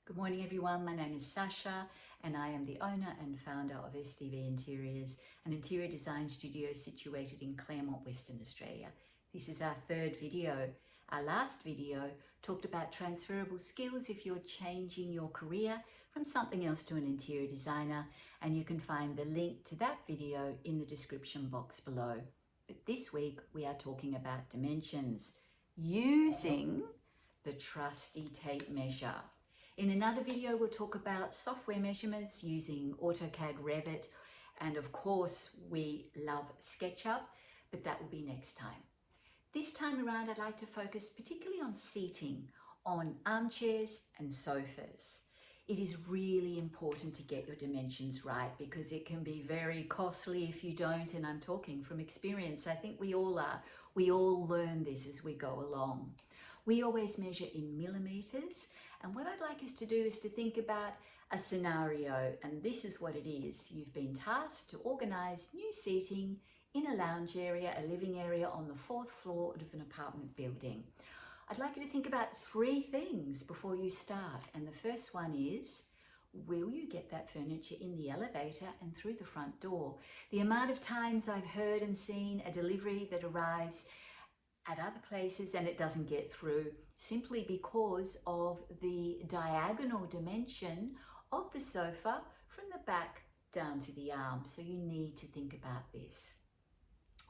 Good morning everyone, my name is Sasha and I am the owner and founder of SDV Interiors, an interior design studio situated in Claremont, Western Australia. This is our third video. Our last video talked about transferable skills if you're changing your career from something else to an interior designer, and you can find the link to that video in the description box below. But this week we are talking about dimensions using the trusty tape measure. In another video, we'll talk about software measurements using AutoCAD, Revit, and of course, we love SketchUp, but that will be next time. This time around, I'd like to focus particularly on seating, on armchairs and sofas. It is really important to get your dimensions right because it can be very costly if you don't, and I'm talking from experience. I think we all are. We all learn this as we go along. We always measure in millimeters, and what I'd like us to do is to think about a scenario, and this is what it is. You've been tasked to organise new seating in a lounge area, a living area on the 4th floor of an apartment building. I'd like you to think about 3 things before you start, and the first one is, will you get that furniture in the elevator and through the front door? The amount of times I've heard and seen a delivery that arrives at other places and it doesn't get through simply because of the diagonal dimension of the sofa from the back down to the arm. So you need to think about this.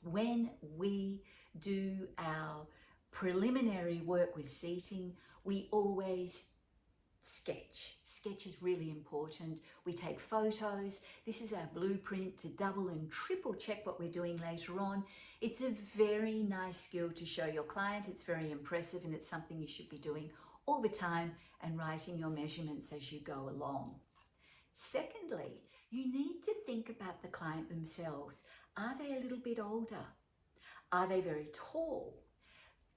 When we do our preliminary work with seating, we always sketch. Sketch is really important. We take photos. This is our blueprint to double and triple check what we're doing later on. It's a very nice skill to show your client. It's very impressive and it's something you should be doing all the time and writing your measurements as you go along. Secondly, you need to think about the client themselves. Are they a little bit older? Are they very tall?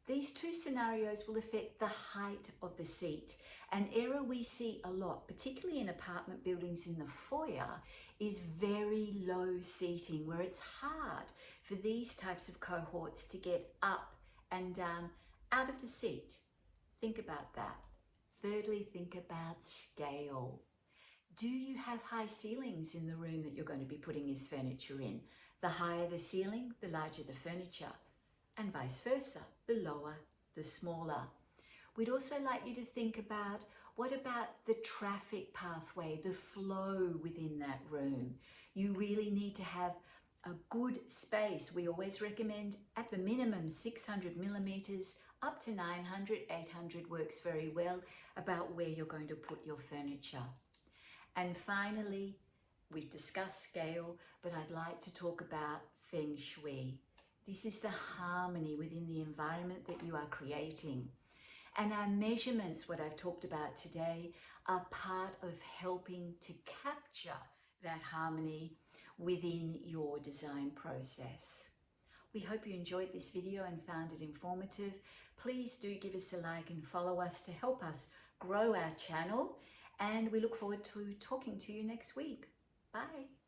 These 2 scenarios will affect the height of the seat. An error we see a lot, particularly in apartment buildings in the foyer, is very low seating where it's hard for these types of cohorts to get up and down out of the seat. Think about that. Thirdly, think about scale. Do you have high ceilings in the room that you're going to be putting this furniture in? The higher the ceiling, the larger the furniture, and vice versa, the lower, the smaller. We'd also like you to think about, what about the traffic pathway, the flow within that room? You really need to have a good space. We always recommend at the minimum 600 millimeters, up to 900, 800 works very well, about where you're going to put your furniture. And finally, we've discussed scale, but I'd like to talk about feng shui. This is the harmony within the environment that you are creating. And our measurements, what I've talked about today, are part of helping to capture that harmony within your design process. We hope you enjoyed this video and found it informative. Please do give us a like and follow us to help us grow our channel. And we look forward to talking to you next week. Bye.